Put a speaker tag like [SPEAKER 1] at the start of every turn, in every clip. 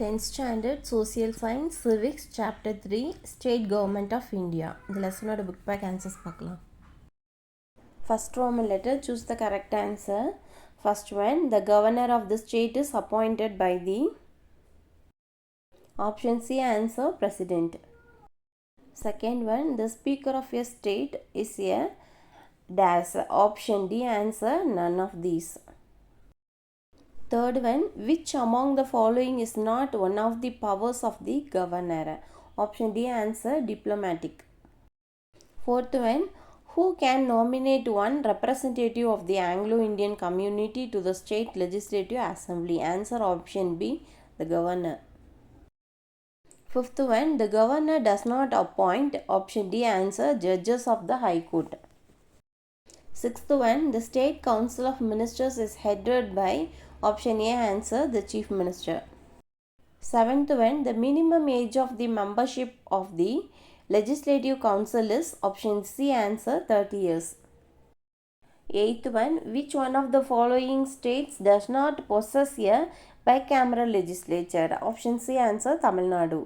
[SPEAKER 1] 10th Standard Social Science Civics Chapter 3 State Government of India. The lesson or book pack answers பார்க்கலாம். First Roman letter, choose the correct answer. First one, the governor of the state is appointed by the option C answer president. Second one, the speaker of a state is a dash. Option D answer none of these. Third one, which among the following is not one of the powers of the governor? Option D answer diplomatic. Fourth one, who can nominate one representative of the Anglo-Indian community to the state legislative assembly? Answer option B, the governor. Fifth one, the governor does not appoint. Option D answer judges of the High Court. Sixth one, the State Council of Ministers is headed by option A answer the Chief Minister. Seventh one, the minimum age of the membership of the Legislative Council is option C answer 30 years. Eighth one, which one of the following states does not possess a bicameral legislature? Option C answer Tamil Nadu.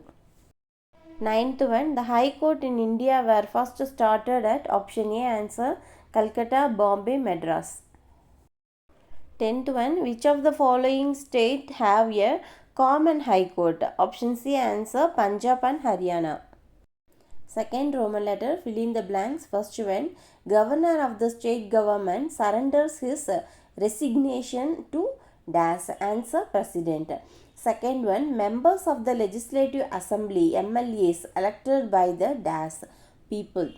[SPEAKER 1] Ninth one, the High Court in India were first started at option A answer Calcutta, Bombay, Madras. 10th one, which of the following state have a common high court? Option C answer Punjab and Haryana. Second Roman letter, fill in the blanks. First one, governor of the state government surrenders his resignation to dash. Answer president. Second one, members of the legislative assembly MLAs elected by the dash people.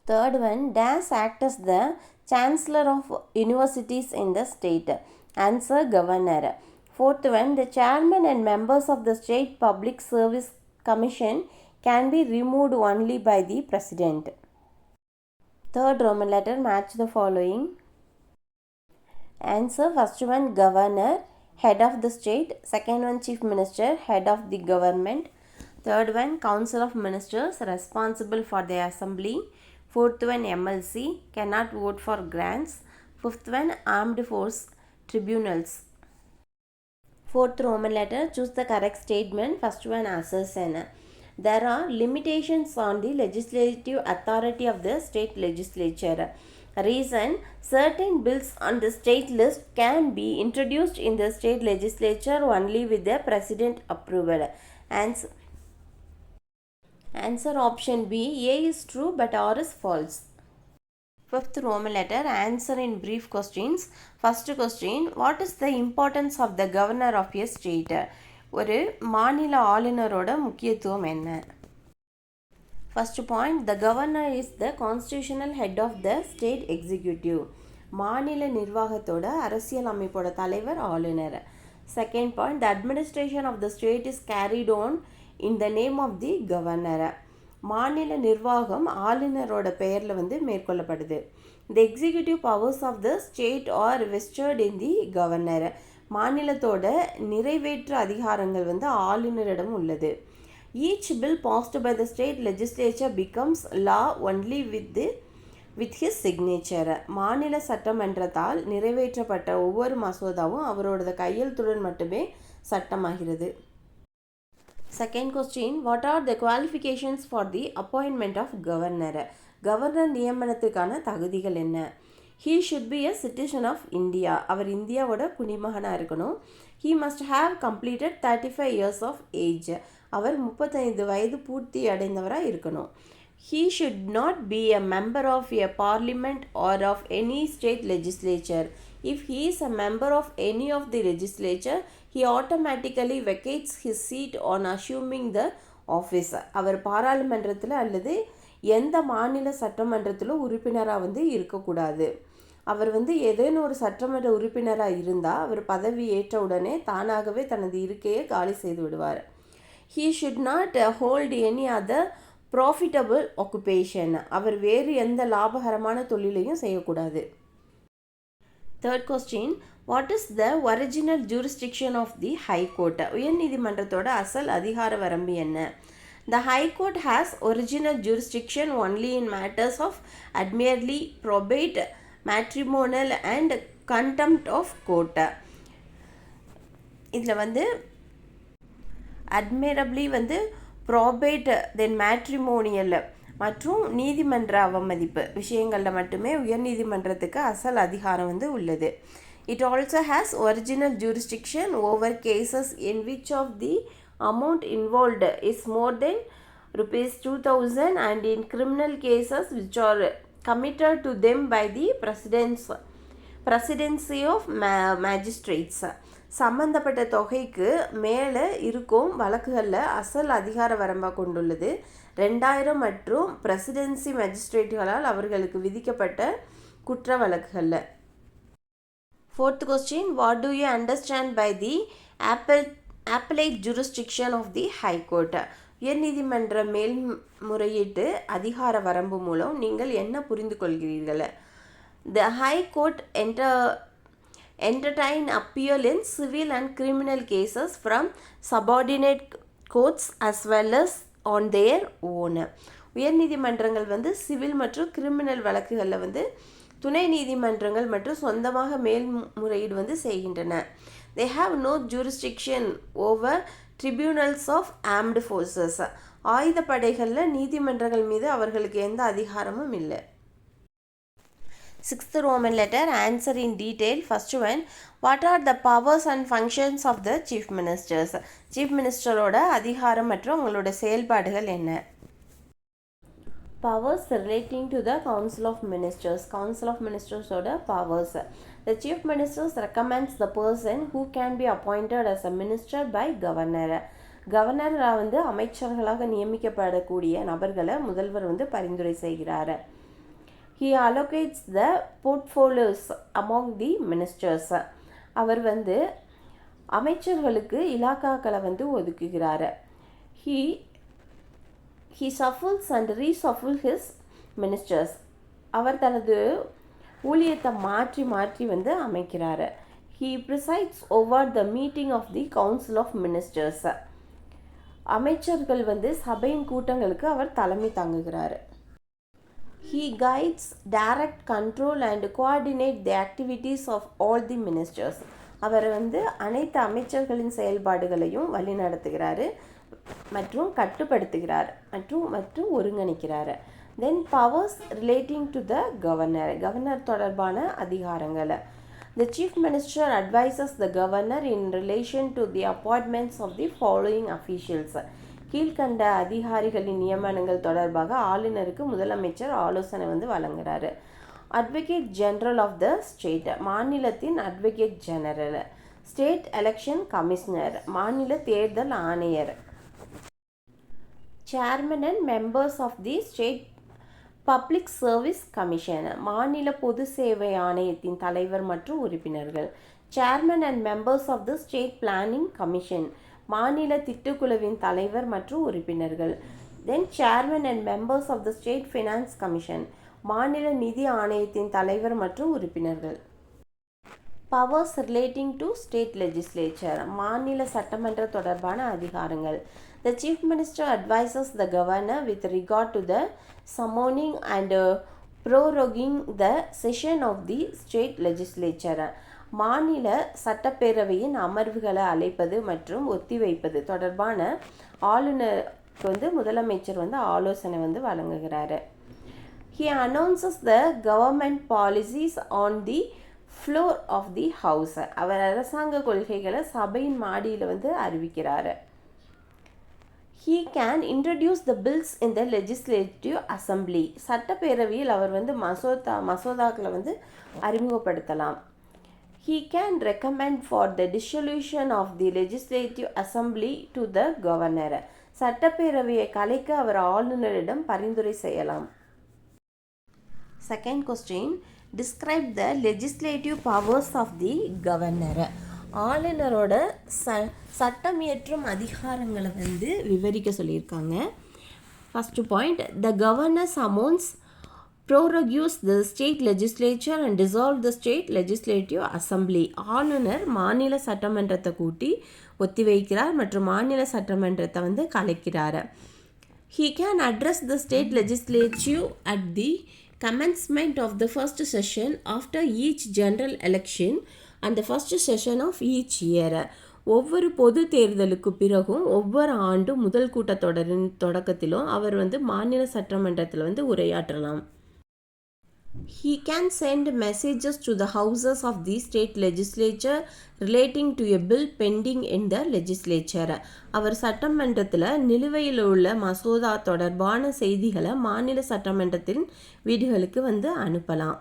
[SPEAKER 1] Third one, dash act as the chancellor of universities in the state. Answer governor. Fourth one, the chairman and members of the state public service commission can be removed only by the president. Third Roman letter, match the following. Answer first one, governor, head of the state. Second one, chief minister, head of the government. Third one, council of ministers, responsible for the assembly. Fourth one, MLC, cannot vote for grants. Fifth one, armed force tribunals. Fourth Roman letter, choose the correct statement. First one, assertion. There are limitations on the legislative authority of the state legislature. Reason, certain bills on the state list can be introduced in the state legislature only with the president approval. Answer option B, A is true but R is false. Fifth Roman letter, answer in brief questions. First question, what is the importance of the governor of a state? ஒரு மாநில ஆளுநரோட முக்கியத்துவம் என்ன? First point, the governor is the constitutional head of the state executive. மாநில நிர்வாகத்தோட அரசியல் அமைப்போட தலைவர் ஆளுநர். Second point, the administration of the state is carried on in the name of the governor. மாநில நிர்வாகம் ஆளுநரோட பெயரில் மேற்கொள்ளப்படுது. The executive powers of the state are vested in the governor. மாநிலத்தோட நிறைவேற்று அதிகாரங்கள் ஆளுநரிடம் உள்ளது. Each bill passed by the state legislature becomes law only with his signature. மாநில சட்டமன்றத்தால் நிறைவேற்றப்பட்ட ஒவ்வொரு மசோதாவும் அவரோட கையெழுத்துடன் மட்டுமே சட்டமாகிறது. Second question, what are the qualifications for the appointment of governor? Governor நியமனத்துக்கான தகுதிகள் என்ன? He should be a citizen of India. அவர் இந்தியாவோட குடிமகனாக இருக்கணும். He must have completed 35 years of age. அவர் 35 வயது பூர்த்தி அடைந்தவராக இருக்கணும். He should not be a member of a parliament or of any state legislature. If he is a member of any of the legislature, he automatically vacates his seat on assuming the office. அவர் பாராளுமன்றத்தில் அல்லது எந்த மாநில சட்டமன்றத்தில் உறுப்பினராக இருக்கக்கூடாது. அவர் ஏதேனும் ஒரு சட்டமன்ற உறுப்பினராக இருந்தால் அவர் பதவி ஏற்ற உடனே தானாகவே தனது இருக்கையை காலி செய்து விடுவார். He should not hold any other profitable occupation. அவர் வேறு எந்த லாபகரமான தொழிலையும் செய்யக்கூடாது. Third question, what is the original jurisdiction of the High Court? உயர்நீதிமன்றத்தோட அசல் அதிகார வரம்பு என்ன? The High Court has original jurisdiction only in matters of admiralty, probate, matrimonial and contempt of court. இதில் அட்மிரபிளி வந்து ப்ராபேட் தென் மேட்ரிமோனியல் மற்றும் நீதிமன்ற அவமதிப்பு விஷயங்களில் மட்டுமே உயர்நீதிமன்றத்துக்கு அசல் அதிகாரம் வந்து உள்ளது. It also has original jurisdiction over cases in which of the amount involved is more than rupees 2000 and in criminal cases which are committed to them by the presidency of magistrates. சம்பந்தப்பட்ட தொகைக்கு மேலே இருக்கும் வழக்குகளில் அசல் அதிகார வரம்பாக கொண்டுள்ளது 2000 மற்றும் பிரசிடென்சி மேஜிஸ்ட்ரேட்டுகளால் அவர்களுக்கு விதிக்கப்பட்ட குற்ற வழக்குகளில். Fourth question, what do you understand by the appellate jurisdiction of the High Court? உயர்நீதிமன்ற மேல்முறையீட்டு அதிகார வரம்பு மூலம் நீங்கள் என்ன புரிந்து கொள்கிறீர்கள்? The High Court entertain appeal in civil and criminal cases from subordinate courts as well as on their own. உயர்நீதிமன்றங்கள் வந்து சிவில் மற்றும் கிரிமினல் வழக்குகளில் வந்து துணை நீதிமன்றங்கள் மற்றும் சொந்தமாக மேல்முறையீடு வந்து செய்கின்றன. They have no jurisdiction over tribunals of armed forces. ஆயுத படைகளில் நீதிமன்றங்கள் மீது அவர்களுக்கு எந்த அதிகாரமும் இல்லை. Sixth Roman letter, answer in detail. First one, what are the powers and functions of the chief ministers? Chief ministerோட அதிகாரம் மற்றும் உங்களோட செயல்பாடுகள் என்ன? Powers relating to the Council of Ministers. Council of Ministers ஓட powers. The chief ministers recommends the person who can be appointed as a minister by governor. Governor வந்து அமைச்சர்களாக நியமிக்கப்படக்கூடிய நபர்களை முதல்வர் வந்து பரிந்துரை செய்கிறார். He allocates the portfolios among the ministers. அவர் வந்து அமைச்சர்களுக்கு இலாக்காக்களை வந்து ஒதுக்குகிறார். He shuffles and reshuffles his ministers. அவர் தனது ஊழியத்தை மாற்றி மாற்றி வந்து அமைக்கிறார். He presides over the meeting of the Council of Ministers. அமைச்சர்கள் வந்து சபையின் கூட்டங்களுக்கு அவர் தலைமை தாங்குகிறார். He guides, direct, control and coordinate the activities of all the ministers. அவர் வந்து அனைத்து அமைச்சர்களின் செயல்பாடுகளையும் வழிநடத்துகிறார் மற்றும் கட்டுப்படுத்துகிறார் மற்றும் ஒருங்கிணைக்கிறார். Then powers relating to the governor. Governor தொடர்பான அதிகாரங்கள். The chief minister advises the governor in relation to the appointments of the following officials. கீழ்கண்ட அதிகாரிகளின் நியமனங்கள் தொடர்பாக ஆளுநருக்கு முதலமைச்சர் ஆலோசனை வந்து வழங்குகிறார். Advocate general of the state, மாநிலத்தின் advocate general. State election commissioner, மாநில தேர்தல் ஆணையர். Chairman and members of the state public service commission, மாநில பொது சேவை ஆணையத்தின் தலைவர் மற்றும் உறுப்பினர்கள். Chairman and members of the state planning commission, மாநில திட்டக்குழுவின் தலைவர் மற்றும் உறுப்பினர்கள். Then chairman and members of the state finance commission, மாநில நிதி ஆணையத்தின் தலைவர் மற்றும் உறுப்பினர்கள். Powers relating to state legislature, மாநில சட்டமன்ற தொடர்பான அதிகாரங்கள். The chief minister advises the governor with regard to the summoning and proroguing the session of the state legislature. மாநில சட்டப்பேரவையின் அமர்வுகளை அழைப்பது மற்றும் ஒத்திவைப்பது தொடர்பான ஆளுநருக்கு வந்து முதலமைச்சர் வந்து ஆலோசனை வந்து வழங்குகிறார். He announces the government policies on the floor of the house. அவர் அரசாங்க கொள்கைகளை சபையின் மாடியில் வந்து அறிவிக்கிறார். He can introduce the bills in the legislative assembly. சட்டப்பேரவையில் அவர் வந்து மசோதாக்களை வந்து அறிமுகப்படுத்தலாம். He can recommend for the dissolution of the legislative assembly to the governor. சட்டப்பேரவையை கலைக்க அவர் ஆளுநரிடம் பரிந்துரை செய்யலாம். Second question, describe the legislative powers of the governor. ஆளுநரோட சட்டம் இயற்றும் அதிகாரங்களை வந்து விவரிக்க சொல்லியிருக்காங்க. First point, the governor சமோன்ஸ் prorogues the state legislature and dissolve the state legislative assembly. ஆளுநர் மாநில சட்டமன்றத்தை கூட்டி ஒத்திவைக்கிறார் மற்றும் மாநில சட்டமன்றத்தை வந்து கலைக்கிறார். He can address the state legislature at the commencement of the first session after each general election and the first session of each year. ஒவ்வொரு பொது தேர்தலுக்கு பிறகும் ஒவ்வொரு ஆண்டும் முதல் கூட்டத்தொடரின் தொடக்கத்திலும் அவர் மாநில சட்டமன்றத்தில் உரையாற்றலாம். He can send messages to the houses of the state legislature relating to a bill pending in the legislature. அவர் சட்டமன்றத்தில் நிலுவையில் உள்ள மசோதா தொடர்பான செய்திகளை மாநில சட்டமன்றத்தின் வீடுகளுக்கு அனுப்பலாம்.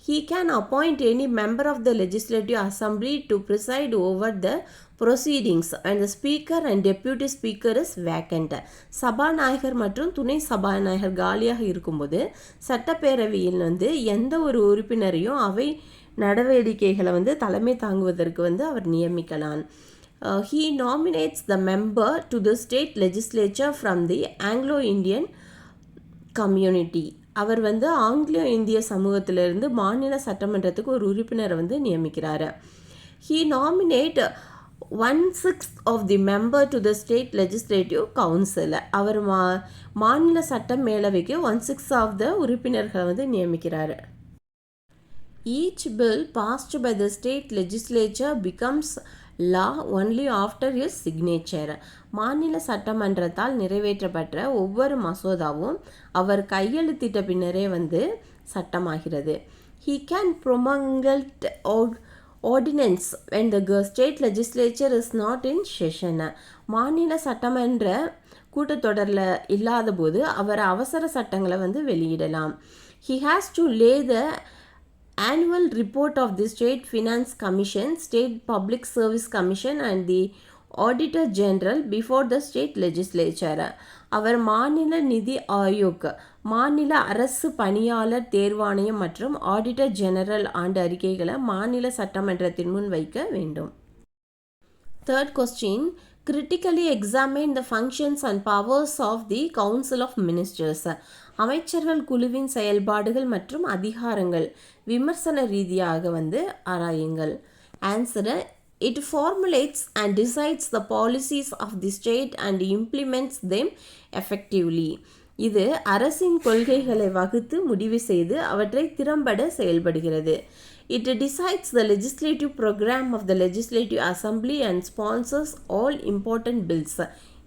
[SPEAKER 1] He can appoint any member of the legislative assembly to preside over the proceedings and the speaker and deputy speaker is vacant. சபாநாயகர் மற்றும் துணை சபாநாயகர் காலியாக இருக்கும்போது சட்டப்பேரவையில் எந்த ஒரு உறுப்பினரையும் அவை நடவடிக்கைகளை தலைமை தாங்குவதற்கு அவர் நியமிக்கலாம். He nominates the member to the state legislature from the Anglo-Indian community. அவர் ஆங்கிலோ இந்திய சமூகத்திலிருந்து மாநில சட்டமன்றத்துக்கு ஒரு உறுப்பினரை நியமிக்கிறார். He nominate 1/6 of the member to the state legislative council. அவர் மாநில சட்ட மேலவைக்கு 1/6 of the உறுப்பினர்களை நியமிக்கிறார். Each bill passed by the state legislature becomes law only after his signature. மாநில சட்டமன்றத்தால் நிறைவேற்றப்பட்ட ஒவ்வொரு மசோதாவும் அவர் கையெழுத்திட்ட பின்னரே சட்டமாகிறது. He can promulgate ordinance when the state legislature is not in session. மாநில சட்டமன்ற கூட்டத்தொடரில் இல்லாத போது அவர் அவசர சட்டங்களை வெளியிடலாம். He has to lay the annual report of the State Finance Commission, State Public Service Commission and the Auditor General before the state legislature. அவர் மாநில நிதி ஆயோக், மாநில அரசு பணியாளர் தேர்வாணையம் மற்றும் ஆடிட்டர் ஜெனரல் ஆண்டு அறிக்கைகளை மாநில சட்டமன்றத்தின் முன் வைக்க வேண்டும். Third question, critically examine the functions and powers of the Council of Ministers. அமைச்சர்கள் குழுவின் செயல்பாடுகள் மற்றும் அதிகாரங்கள் விமர்சன ரீதியாக ஆராயுங்கள். Answer, it formulates and decides the policies of the state and implements them effectively. இது அரசின் கொள்கைகளை வகுத்து முடிவு செய்து அவற்றை திறம்பட செயல்படுகிறது. It decides the legislative program of the legislative assembly and sponsors all important bills.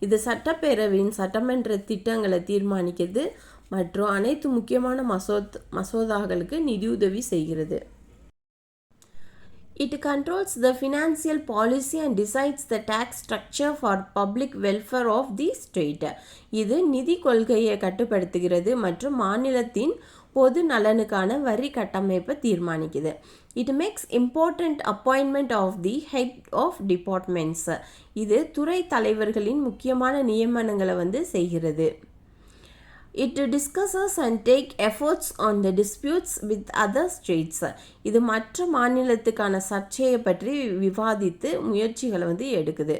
[SPEAKER 1] இது சட்டப்பேரவையின் சட்டமன்ற திட்டங்களை தீர்மானிக்கிறது மற்றும் அனைத்து முக்கியமான மசோதாக்களுக்கு நிதியுதவி செய்கிறது. It controls the financial policy and decides the tax structure for public welfare of the state. இது நிதி கொள்கையை கட்டுப்படுத்துகிறது மற்றும் மாநிலத்தின் பொது நலனுக்கான வரி கட்டமைப்பை தீர்மானிக்குது. It makes important appointment of the head of departments. இது துறை தலைவர்களின் முக்கியமான நியமனங்களை செய்கிறது. It discusses and take efforts on the disputes with other states. இது மற்ற மாநிலத்துக்கான சர்ச்சையை பற்றி விவாதித்து முயற்சிகளை எடுக்குது.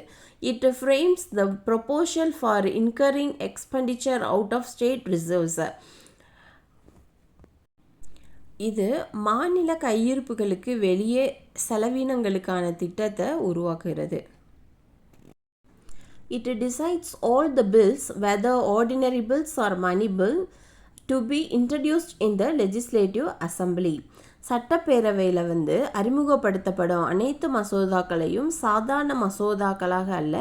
[SPEAKER 1] It frames the proposal for incurring expenditure out of state reserves. இது மாநில கையிருப்புகளுக்கு வெளியே செலவினங்களுக்கான திட்டத்தை உருவாக்குகிறது. It decides all the bills, whether ordinary bills or money bill, to be introduced in the legislative assembly. சட்டப்பேரவையில் அறிமுகப்படுத்தப்படும் அனைத்து மசோதாக்களையும் சாதாரண மசோதாக்களாக அல்ல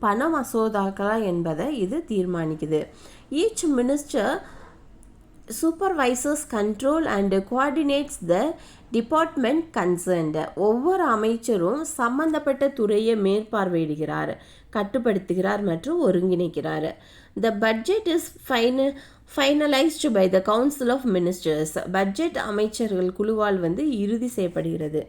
[SPEAKER 1] பண மசோதாக்களா என்பதை இது தீர்மானிக்குது. Each minister supervises, control and coordinates the department concerned. ஒவ்வொரு அமைச்சரும் சம்பந்தப்பட்ட துறையை மேற்பார்வையிடுகிறார், கட்டுப்படுத்துகிறார் மற்றும் ஒருங்கிணைக்கிறார். The budget is finalized by the Council of Ministers. Budget அமைச்சர்கள் குழுவால் இறுதி செய்யப்படுகிறது.